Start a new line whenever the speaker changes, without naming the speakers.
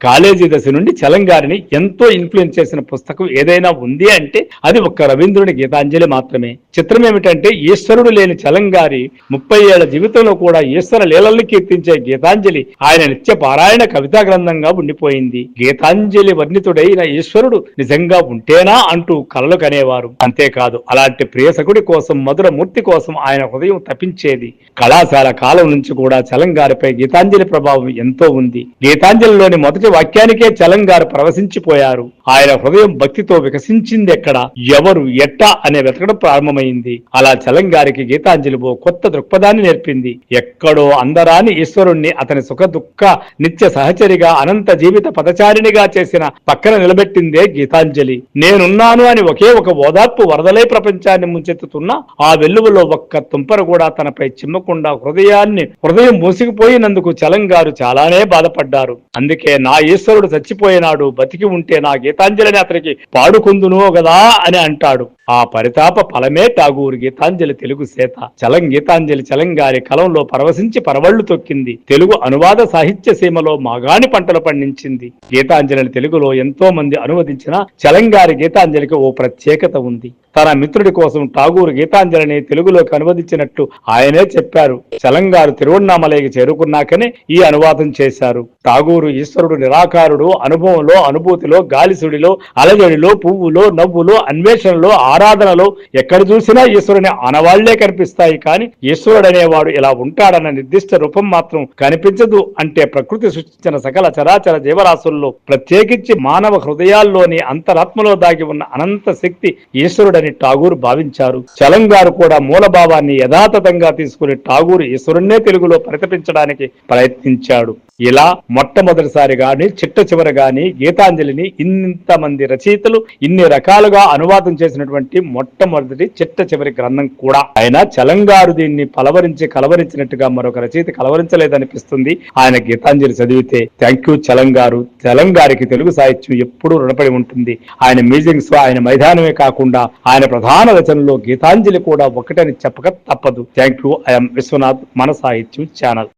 College దశ నుండి చలంగారిని ఎంతో ఇన్ఫ్లుయెన్స్ చేసిన పుస్తకం ఏదైనా ఉంది అంటే అది ఒక్క రవీంద్రుని గీతాంజలి మాత్రమే. చిత్రం ఏమిటంటే ఈశ్వరుడు లేని చలంగారి 30 ఏళ్ల జీవితంలో కూడా ఈశ్వర లీలల్ని కీర్తించే గీతాంజలి ఆయన నిత్య పారాయణ కవితా గ్రంథంగా ఉండిపోయింది. గీతాంజలి వర్ణితుడైన ఈశ్వరుడు నిజంగా ఉంటేనా అంటూ కలలు కనేవారు. అంతేకాదు అలాంటి ప్రియసకుడి కోసం, మధుర మూర్తి కోసం ఆయన హృదయం తపించేది. కళాశాల కాలం నుంచి కూడా చలంగారిపై గీతాంజలి ప్రభావం ఎంతో ఉంది. గీతాంజలిలోని మొదటి వాక్యానికే చలంగారు పరవశించిపోయారు. ఆయన హృదయం భక్తితో వికసించింది ఎక్కడ, ఎవరు, ఎట్టా అనే వెతకడం ప్రారంభమైంది. అలా చలంగారికి గీతాంజలి ఓ కొత్త దృక్పథాన్ని నేర్పింది. ఎక్కడో అందరాని ఈశ్వరుణ్ణి అతని సుఖ దుఃఖ నిత్య సహచరిగా, అనంత జీవిత పదచారిణిగా చేసిన పక్కన నిలబెట్టిందే గీతాంజలి. నేనున్నాను అని ఒకే ఒక ఓదార్పు వరదలై ప్రపంచాన్ని ముంచెత్తుతున్నా ఆ వెల్లువలో ఒక్క తుంపర కూడా తనపై చిమ్మకుండా హృదయం మూసిగిపోయినందుకు చలంగారు చాలానే బాధపడ్డారు. అందుకే నా ఈశ్వరుడు చచ్చిపోయినాడు, బతికి ఉంటే నా గీతాంజలిని అతనికి పాడుకుందును గదా అని అంటాడు. ఆ పరితాప ఫలమే ఠాగూర్ గీతాంజలి తెలుగు సేత. గీతాంజలి చలంగారి కలంలో పరవశించి పరవళ్లు తొక్కింది. తెలుగు అనువాద సాహిత్య సీమలో మాగాణి పంటలు పండించింది. గీతాంజలిని తెలుగులో ఎంతో మంది అనువదించిన చలంగారి గీతాంజలికి ఓ ప్రత్యేకత ఉంది. తన మిత్రుడి కోసం ఠాగూర్ గీతాంజలిని తెలుగులోకి అనువదించినట్టు ఆయనే చెప్పారు. చలంగారు తిరువణ్ణామలైకి చేరుకున్నాకనే ఈ అనువాదం చేశారు. ఠాగూరు ఈశ్వరుడు నిరాకారుడు, అనుభవంలో, అనుభూతిలో, గాలిసుడిలో, అలజడిలో, పువ్వులో, నవ్వులో, అన్వేషణలో, ఆరాధనలో ఎక్కడ చూసినా ఈశ్వరుని ఆనవాళ్లే కనిపిస్తాయి. కానీ ఈశ్వరుడు అనేవాడు ఇలా ఉంటాడన్న నిర్దిష్ట రూపం మాత్రం కనిపించదు అంటే ప్రకృతి సృష్టించిన సకల చరాచర జీవరాశుల్లో ప్రత్యేకించి మానవ హృదయాల్లోని అంతరాత్మలో దాగి ఉన్న అనంత శక్తి ఈశ్వరుడని ఠాగూర్ భావించారు. చలంగారు కూడా మూలభావాన్ని యథాతథంగా తీసుకుని ఠాగూర్ ఈశ్వరుణ్ణే తెలుగులో పరితపించడానికి ప్రయత్నించాడు. ఇలా మొట్టమొదటిసారిగాని చిట్ట చివరిగాని గీతాంజలిని ఇంతమంది రచయితలు ఇన్ని రకాలుగా అనువాదం చేసినటువంటి మొట్టమొదటి చిట్ట చివరి గ్రంథం కూడా. అయినా చలంగారు దీన్ని కలవరించినట్టుగా మరొక రచయిత కలవరించలేదనిపిస్తుంది ఆయన గీతాంజలి చదివితే. థ్యాంక్ యూ చలంగారు. చలంగారికి తెలుగు సాహిత్యం ఎప్పుడూ రుణపడి ఉంటుంది. ఆయన మ్యూజియంస్, ఆయన మైదానమే కాకుండా ఆయన ప్రధాన రచనలో గీతాంజలి కూడా ఒకటని చెప్పక తప్పదు. Thank you. ఐఎమ్ విశ్వనాథ్, మన సాహిత్యం ఛానల్.